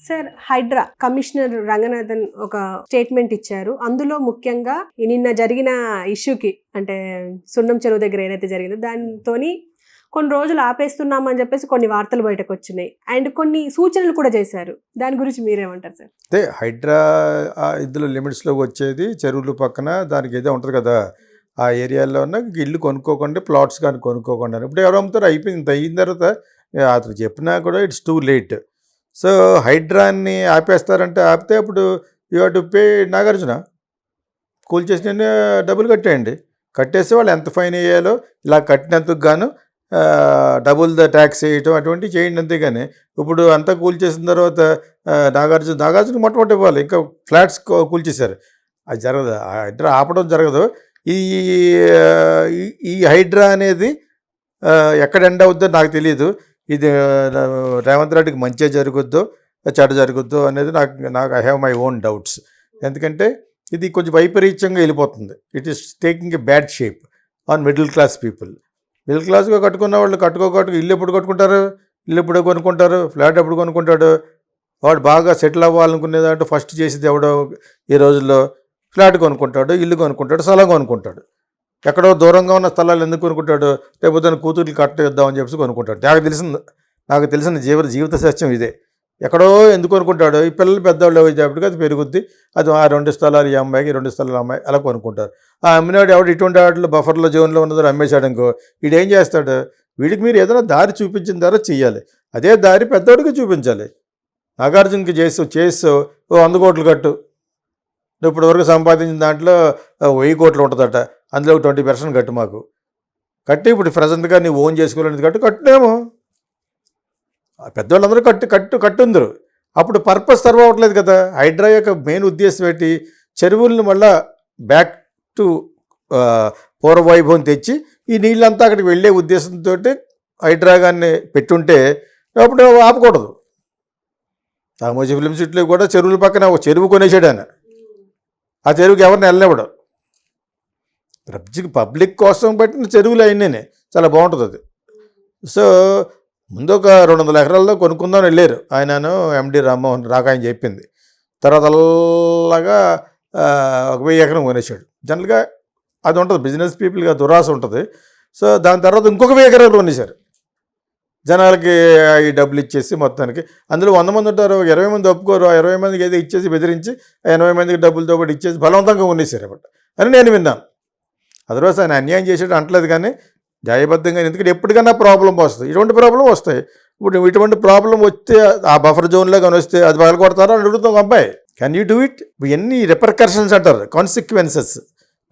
Sir, Hydraa commissioner Ranganathan ఒక statement ఇచ్చారు. అందులో ముఖ్యంగా నిన్న జరిగిన ఇష్యూకి, అంటే సున్నం చెరువు దగ్గర ఏదైతే జరిగిందో దానితోని కొన్ని రోజులు ఆపేస్తున్నామని చెప్పేసి కొన్ని వార్తలు బయటకు వచ్చినాయి. అండ్ కొన్ని సూచనలు కూడా చేశారు. దాని గురించి మీరేమంటారు సార్? అదే హైడ్రా ఇందులో లిమిట్స్లోకి వచ్చేది చెరువులు పక్కన దానికి ఏదో ఉంటుంది కదా, ఆ ఏరియాలో ఉన్న ఇల్లు కొనుక్కోకుండా ప్లాట్స్ కానీ కొనుక్కోకుండా. ఇప్పుడు ఎవరు అమ్ముతారు? అయిపోయింది. ఇంత అయిన తర్వాత అతను చెప్పినా కూడా ఇట్స్ టూ లేట్. సో హైడ్రాన్ని ఆపేస్తారంటే ఆపితే అప్పుడు you have to pay Nagarjuna. Cool చేసిన డబ్బులు కట్టేయండి. కట్టేస్తే వాళ్ళు ఎంత ఫైన్ వేయాలో ఇలా కట్టినందుకు గాను డబుల్ ద ట్యాక్స్ వేయటం అటువంటివి చేయండి. అంతేగాని ఇప్పుడు అంతా కూల్ చేసిన తర్వాత నాగార్జున మొట్టమొదటి ఇవ్వాలి. ఇంకా ఫ్లాట్స్ కూల్ చేశారు. అది జరగదు. హైడ్రా ఆపడం జరగదు. ఈ ఈ హైడ్రా అనేది ఎక్కడ ఎండ్ అవుద్దో నాకు తెలియదు. ఇది రేవంత్ రెడ్డికి మంచిగా జరుగుద్దో చెడ్డ జరుగుద్దో అనేది నాకు I have my own doubts. ఎందుకంటే ఇది కొంచెం వైపరీత్యంగా వెళ్ళిపోతుంది. It is taking a bad shape on middle class people. Middle క్లాస్గా కట్టుకున్న వాళ్ళు కట్టుకోకట్టుకు ఇల్లు ఎప్పుడు కట్టుకుంటారు? ఇల్లు ఎప్పుడు కొనుక్కుంటారు? ఫ్లాట్ ఎప్పుడు కొనుక్కుంటాడు? వాడు బాగా సెటిల్ అవ్వాలనుకునేదంటే ఫస్ట్ చేసేది ఎవడో ఈ రోజుల్లో ఫ్లాట్ కొనుక్కుంటాడు, ఇల్లు కొనుక్కుంటాడు, స్థలం కొనుక్కుంటాడు. ఎక్కడో దూరంగా ఉన్న స్థలాలు ఎందుకు కొనుక్కుంటాడు? లేకపోతే తన కూతురికి కట్టేద్దామని చెప్పేసి కొనుక్కుంటాడు. నాకు తెలిసిన జీవిత సత్యం ఇదే. ఎక్కడో ఎందుకు కొనుక్కుంటాడు? ఈ పిల్లలు పెద్దవాళ్ళు అయ్యేటప్పటికి అది పెరుగుద్ది. అది ఆ 2 స్థలాలు ఈ అమ్మాయికి, 2 స్థలాలు అమ్మాయి అలా కొనుక్కుంటారు. ఆ అమ్మినాడు ఎవడు ఇటువంటి వాటిలో బఫర్లో జోన్లో ఉన్నదో అమ్మేశాడు అనుకో, వీడేం చేస్తాడు? వీడికి మీరు ఏదైనా దారి చూపించిన ద్వారా చెయ్యాలి. అదే దారి పెద్దవాడికి చూపించాలి. నాగార్జునకి చేస్తూ 100 కోట్లు కట్టు. ఇప్పుడు వరకు సంపాదించిన దాంట్లో 1000 కోట్లు ఉంటుందట. అందులో 20% కట్టు మాకు. కట్టి ఇప్పుడు ప్రజెంట్గా నీ ఓన్ చేసుకోవాలనేది కట్టునేమో. పెద్దవాళ్ళందరూ కట్టుందరు. అప్పుడు పర్పస్ సర్వ్ అవ్వట్లేదు కదా. హైడ్రా యొక్క మెయిన్ ఉద్దేశం ఏంటి? చెరువులను మళ్ళా బ్యాక్ టు పూర్వవైభవం తెచ్చి ఈ నీళ్ళంతా అక్కడికి వెళ్ళే ఉద్దేశంతో హైడ్రా గాన్ని పెట్టుంటే అప్పుడు ఆపకూడదు. రామోజీ ఫిలిం సిటీలో కూడా చెరువుల పక్కన ఒక చెరువు కొనేసాడు ఆయన. ఆ చెరువుకి ఎవరిని వెళ్ళనివ్వడు. పబ్లిక్ కోసం పెట్టిన చెరువులు అయినాయి. చాలా బాగుంటుంది అది. సో ముందు ఒక 200 ఎకరాల్లో కొనుక్కుందామని వెళ్ళారు ఆయనను, ఎండి రామ్మోహన్ ఆయన చెప్పింది. తర్వాత అలాగా 1000 ఎకరం కొనేసాడు. జనరల్గా అది ఉంటుంది, బిజినెస్ పీపుల్గా దురాశ ఉంటుంది. సో దాని తర్వాత ఇంకొక 1000 ఎకరాలు కొనేశారు. జనాలకి ఈ డబ్బులు ఇచ్చేసి మొత్తానికి అందులో 100 మంది ఉంటారు, 20 మంది ఒప్పుకోరు. 20 మందికి ఏదో ఇచ్చేసి బెదిరించి 80 మందికి డబ్బులతో పాటు ఇచ్చేసి బలవంతంగా కొనేశారు అన్నమాట అని నేను విన్నాను. అదర్వైజ్ ఆయన అన్యాయం చేసేటట్టు అంటలేదు, కానీ న్యాయబద్ధంగా. ఎందుకంటే ఎప్పటికైనా ప్రాబ్లం వస్తుంది, ఇటువంటి ప్రాబ్లం వస్తాయి. ఇప్పుడు ఇటువంటి ప్రాబ్లం వస్తే ఆ బఫర్ జోన్లో కానీ వస్తే అది పగల కొడతారో అని అడుగుతాం అబ్బాయి. Can you do it? ఇవన్నీ రిపర్కర్షన్స్ అంటారు, కాన్సిక్వెన్సెస్,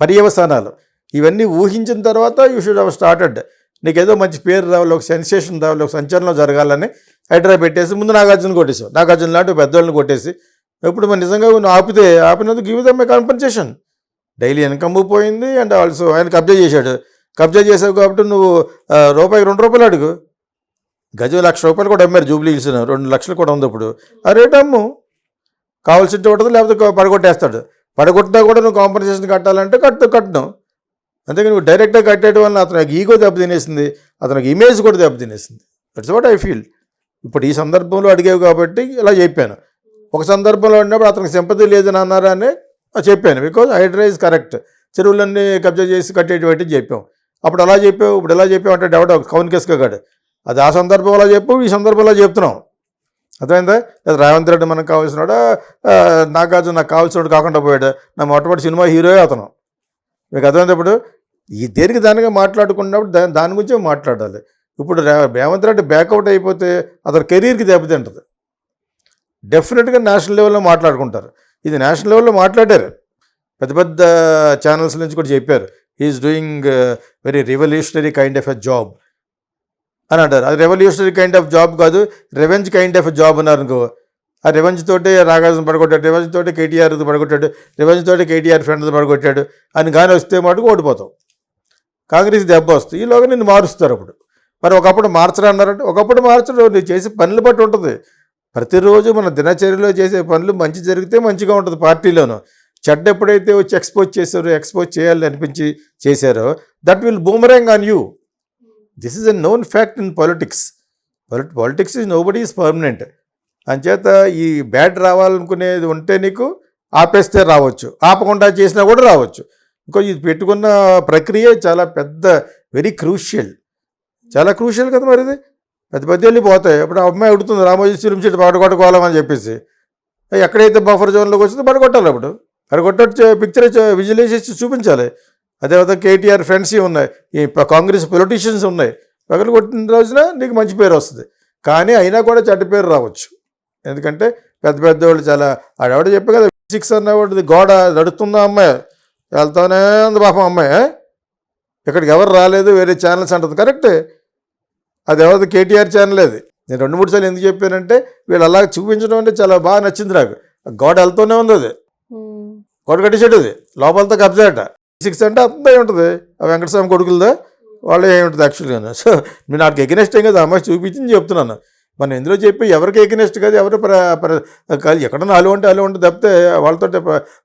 పర్యవసానాలు. ఇవన్నీ ఊహించిన తర్వాత యూ షుడ్ హ్యావ్ స్టార్టెడ్. నీకేదో మంచి పేరు రావాలి, ఒక సెన్సేషన్ రావాలి, ఒక సంచలనం జరగాలని హైడ్రా పెట్టేసి ముందు నాగార్జున కొట్టేసావు. నాగార్జున లాంటి పెద్దవాళ్ళని కొట్టేసి ఇప్పుడు మరి నిజంగా నువ్వు ఆపినందుకు గివ్ దెమ్ ఏ కాంపెన్సేషన్. డైలీ ఇన్కమ్ పోయింది అండ్ ఆల్సో ఆయన కబ్జా చేశాడు. కబ్జా చేసావు కాబట్టి నువ్వు రూపాయికి 2 రూపాయలు అడుగు. గజం 1,00,000 రూపాయలు కూడా అమ్మారు జూబ్లీ హిల్స్, 2 లక్షలు కూడా ఉంది ఇప్పుడు. ఆ రేటు అమ్ము, కావాల్సింటే ఉంటుంది, లేకపోతే పడగొట్టేస్తాడు. పడగొట్టినా కూడా నువ్వు కాంపెన్సేషన్ కట్టాలంటే కట్టను. అంతేకాని నువ్వు డైరెక్ట్గా కట్టేయడం వల్ల అతనికి ఈగో దెబ్బతినేసింది, అతనికి ఇమేజ్ కూడా దెబ్బతినేసింది. That's what I feel. ఇప్పుడు ఈ సందర్భంలో అడిగేవి కాబట్టి ఇలా చెప్పాను. ఒక సందర్భంలో ఉన్నప్పుడు అతనికి సింపతి లేదని అన్నారా అని చెప్పాను. Because Hydraa is correct. చెరువులన్నీ కబ్జా చేసి కట్టేటువంటి చెప్పాం. అప్పుడు అలా చెప్పావు, ఇప్పుడు ఎలా చెప్పావు అంటే డెవట కౌన్కేస్గా కాడు. అది ఆ సందర్భంలో చెప్పావు, ఈ సందర్భంలో చెప్తున్నాం. అర్థమైందా? రేవంత్ రెడ్డి మనకు కావాల్సినాడా, నాగార్జున నాకు కావాల్సినోడు కాకుండా పోయాడు. నా మొట్టమొదటి సినిమా హీరోయే అతను. మీకు అర్థమైంది? ఇప్పుడు ఈ దేనికి దానిగా మాట్లాడుకున్నప్పుడు దాని గురించే మాట్లాడాలి. ఇప్పుడు రేవంత్ రెడ్డి బ్యాకౌట్ అయిపోతే అతని కెరీర్కి దెబ్బతింటుంది. డెఫినెట్గా నేషనల్ లెవెల్లో మాట్లాడుకుంటారు. ఇది నేషనల్ లెవెల్లో మాట్లాడారు, పెద్ద పెద్ద ఛానల్స్ నుంచి కూడా చెప్పారు. He is doing very revolutionary kind of a job అని అంటారు. అది రెవల్యూషనరీ కైండ్ ఆఫ్ జాబ్ కాదు, రెవెంజ్ కైండ్ ఆఫ్ జాబ్ అన్నారు అనుకో. ఆ రెవెంజ్ తోటి నాగార్జున పడగొట్టాడు, రెవెంజ్ తోటి కేటీఆర్ పడగొట్టాడు, రెవెంజ్ తోటి కేటీఆర్ ఫ్రెండ్స్ పడగొట్టాడు అని కానీ వస్తే మటుకు ఓడిపోతాం. కాంగ్రెస్ దెబ్బ వస్తుంది. ఈలోగా నిన్ను మారుస్తారు. అప్పుడు మరి ఒకప్పుడు మార్చరా అన్నారంటే ఒకప్పుడు మార్చడం నువ్వు చేసే పనులు బట్టి ఉంటుంది. ప్రతిరోజు మన దినచర్యలో చేసే పనులు మంచి జరిగితే మంచిగా ఉంటుంది పార్టీలోనూ. చెడ్డ ఎప్పుడైతే వచ్చి ఎక్స్పోజ్ చేయాలని అనిపించి చేశారో that will boomerang on you. This is a known fact in politics. Politics is nobody is permanent. అంచేత ఈ బ్యాడ్ రావాలనుకునేది ఉంటే నీకు ఆపేస్తే రావచ్చు, ఆపకుండా చేసినా కూడా రావచ్చు. ఇంకో ఇది పెట్టుకున్న ప్రక్రియ చాలా పెద్ద, వెరీ క్రూషియల్, చాలా క్రూషియల్ కదా మరి ఇది. పెద్ద పెద్ద వెళ్ళి పోతాయి. అప్పుడు ఆ అమ్మాయి అడుగుతుంది రామోజీ ఫిల్మ్ సిటీ పడగొట్టుకోవాలని చెప్పేసి. ఎక్కడైతే బఫర్ జోన్లోకి వచ్చిందో పడగొట్టాలి. అప్పుడు పడగొట్ట పిక్చర్ విజువలైజ్ చేసి చూపించాలి. అదేవిధంగా కేటీఆర్ ఫ్రెండ్స్ ఉన్నాయి, ఈ కాంగ్రెస్ పొలిటీషియన్స్ ఉన్నాయి. పగలు కొట్టిన రోజున నీకు మంచి పేరు వస్తుంది. కానీ అయినా కూడా చెడ్డ పేరు రావచ్చు. ఎందుకంటే పెద్ద పెద్ద వాళ్ళు చాలా, ఆడెవడ చెప్పే కదా 6 అన్నవాడు గోడ నడుతుందా అమ్మాయి, వెళ్తానే ఉంది పాపం అమ్మాయి, ఇక్కడికి ఎవరు రాలేదు, వేరే ఛానల్స్ అంటుంది. కరెక్టే, అది ఎవరిది కేటీఆర్ ఛానల్. అది నేను 2-3 సార్లు ఎందుకు చెప్పానంటే వీళ్ళు అలా చూపించడం అంటే చాలా బాగా నచ్చింది నాకు. గోడ వెళ్తూనే ఉంది, అది గోడ కట్టేసాడు, అది లోపలతో కబ్జా అట. 6 అంటే అంతా ఉంటుంది, ఆ వెంకటస్వామి కొడుకులదా వాళ్ళు ఏముంటుంది యాక్చువల్గా. సో నేను నాకు ఎగనెస్ట్ ఏం కదా అమ్మాయి చూపించింది చెప్తున్నాను. మనం ఎందులో చెప్పి ఎవరికి ఎగనెస్ట్ కాదు, ఎవరు ఎక్కడ అలు అంటే అలు ఉంటుంది తప్పితే వాళ్ళతో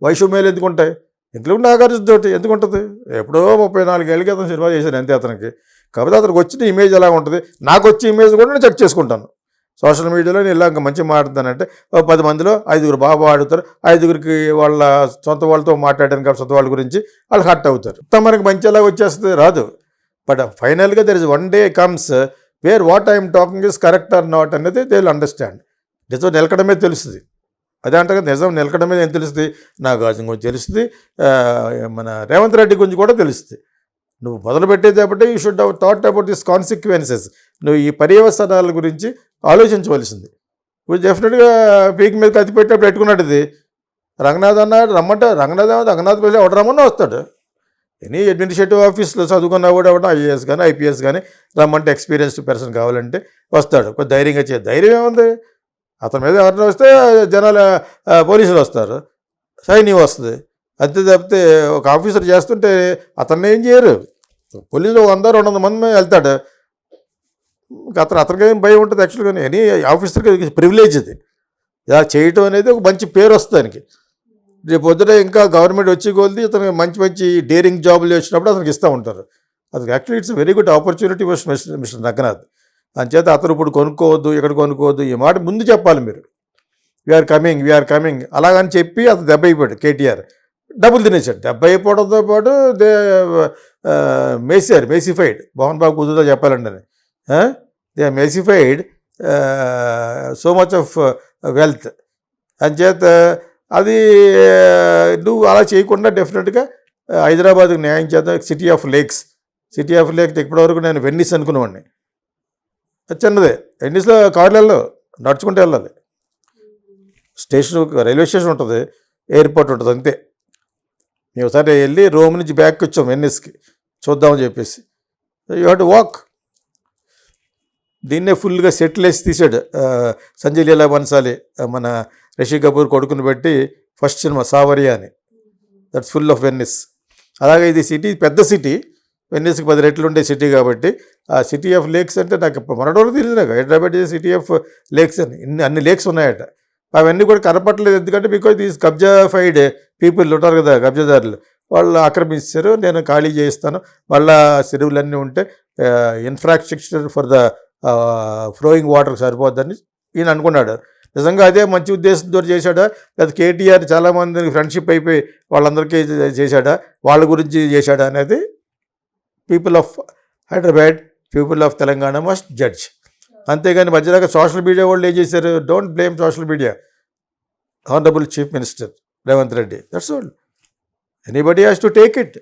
వైషమ్యాలు ఎందుకు ఉంటాయి. ఇంట్లో నాగార్జునతోటి ఎందుకు ఉంటుంది. ఎప్పుడో 34 ఏళ్ళకి అతను సినిమా చేశాను అంతే అతనికి. కాకపోతే అతనికి వచ్చిన ఇమేజ్ ఎలా ఉంటుంది, నాకు వచ్చే ఇమేజ్ కూడా నేను చెక్ చేసుకుంటాను. సోషల్ మీడియాలో నేను ఇలా ఇంకా మంచిగా మాట్లాడతానంటే 10 మందిలో 5 బాగా ఆడుతారు, 5కి వాళ్ళ సొంత వాళ్ళతో మాట్లాడాను కాబట్టి సొంత వాళ్ళ గురించి వాళ్ళు హర్ట్ అవుతారు. మనకి మంచి ఎలా వచ్చేస్తుంది రాదు. బట్ ఫైనల్గా there is one day comes where what I'm talking is correct or not అనేది దే విల్ అండర్స్టాండ్. నిజం నిలకడమే తెలుస్తుంది. అదే అంటారు కదా, నిజం నిలకడమే ఏం తెలుస్తుంది, నాగార్జున గురించి తెలుస్తుంది, మన రేవంత్ రెడ్డి గురించి కూడా తెలుస్తుంది. నువ్వు మొదలుపెట్టేటప్పుడు you should have thought about this consequences. నువ్వు ఈ పర్యవసనాల గురించి ఆలోచించవలసింది. ఇప్పుడు డెఫినెట్గా పీక్ మీద కత్తి పెట్టేప్పుడు పెట్టుకున్నాడు. ఇది రంగనాథ్ అన్నాడు రమ్మంటే రంగనాథ్ పిల్లలు ఎవడు రమ్మన్నా వస్తాడు. ఎనీ అడ్మినిస్ట్రేటివ్ ఆఫీస్లో చదువుకున్నా కూడా ఎవడో ఐఏఎస్ కానీ ఐపీఎస్ కానీ రమ్మంటే ఎక్స్పీరియన్స్డ్ పర్సన్ కావాలంటే వస్తాడు. కొంచెం ధైర్యంగా ధైర్యం ఏముంది, అతని మీద ఎవరైనా వస్తే జనాలు పోలీసులు వస్తారు, సైన్యం వస్తుంది. అంతే తప్పితే ఒక ఆఫీసర్ చేస్తుంటే అతన్ని ఏం చేయరు. పోలీసులు 100-200 మంది వెళ్తాడు, అతనికి ఏం భయం ఉంటుంది యాక్చువల్గా. ఎనీ ఆఫీసర్కి ప్రివిలేజ్ ఇది. ఇలా చేయటం అనేది ఒక మంచి పేరు వస్తుంది దానికి. రేపు పొద్దున ఇంకా గవర్నమెంట్ వచ్చి కొలిది అతనికి మంచి మంచి డేరింగ్ జాబులు వచ్చినప్పుడు అతనికి ఇస్తూ ఉంటారు. అది actually it's very good opportunity for mister Ranganath. అంచేత అతను ఇప్పుడు కొనుక్కోవద్దు, ఇక్కడ కొనుక్కోవద్దు, ఈ మాట ముందు చెప్పాలి మీరు. వీఆర్ కమింగ్ అలాగని చెప్పి అతను దెబ్బ అయిపోయాడు కేటీఆర్. డబ్బులు తినేసాడు. దెబ్బ అయిపోవడంతో పాటు మేసిఫైడ్ మోహన్ బాబు కుదురుతో చెప్పాలండి అని. They massified so much of wealth. అంచేత అది నువ్వు అలా చేయకుండా డెఫినెట్గా హైదరాబాద్కి న్యాయం చేద్దాం. సిటీ ఆఫ్ లేక్స్ ఇప్పటివరకు నేను వెన్నిస్ అనుకునేవాడిని. అది చిన్నదే. వెన్నిస్లో కార్లలో నడుచుకుంటూ వెళ్ళాలి. స్టేషన్ రైల్వే స్టేషన్ ఉంటుంది, ఎయిర్పోర్ట్ ఉంటుంది, అంతే. మేము ఒకసారి వెళ్ళి రోమ్ నుంచి బ్యాక్ వచ్చాం వెన్నిస్కి చూద్దామని చెప్పేసి. You have to walk. దీన్నే ఫుల్గా సెటిల్ వేసి తీసాడు సంజయ్ లీలా బన్సాలి, మన రిషి కపూర్ కొడుకుని పెట్టి ఫస్ట్ సినిమా సావరియా అని. That's full of Venice. అలాగే ఇది సిటీ పెద్ద సిటీ, వెన్నిస్కి 10 రెట్లు ఉండే సిటీ కాబట్టి ఆ సిటీ ఆఫ్ లేక్స్ అంటే నాకు మొన్నటి తెలియదు. నాకు హైదరాబాద్ సిటీ ఆఫ్ లేక్స్ అని అన్ని లేక్స్ ఉన్నాయట. అవన్నీ కూడా కనపట్లేదు. ఎందుకంటే బికాజ్ దీస్ కబ్జాఫైడ్ పీపుల్ ఉంటారు కదా, కబ్జాదారులు, వాళ్ళు ఆక్రమించారు. నేను ఖాళీ చేయిస్తాను, మళ్ళా చెరువులన్నీ ఉంటే infrastructure for the flowing water సరిపోద్దని ఈయన అనుకున్నాడు. నిజంగా అదే మంచి ఉద్దేశంతో చేశాడా, లేదా కేటీఆర్ చాలామందికి ఫ్రెండ్షిప్ అయిపోయి వాళ్ళందరికీ చేశాడా, వాళ్ళ గురించి చేశాడా అనేది people of Hyderabad, people of Telangana must judge. అంతేగాని మధ్యదాకా సోషల్ మీడియా వాళ్ళు ఏం చేశారు, don't blame social media. Honourable chief minister Revanth Reddy, that's all. Anybody has to take it.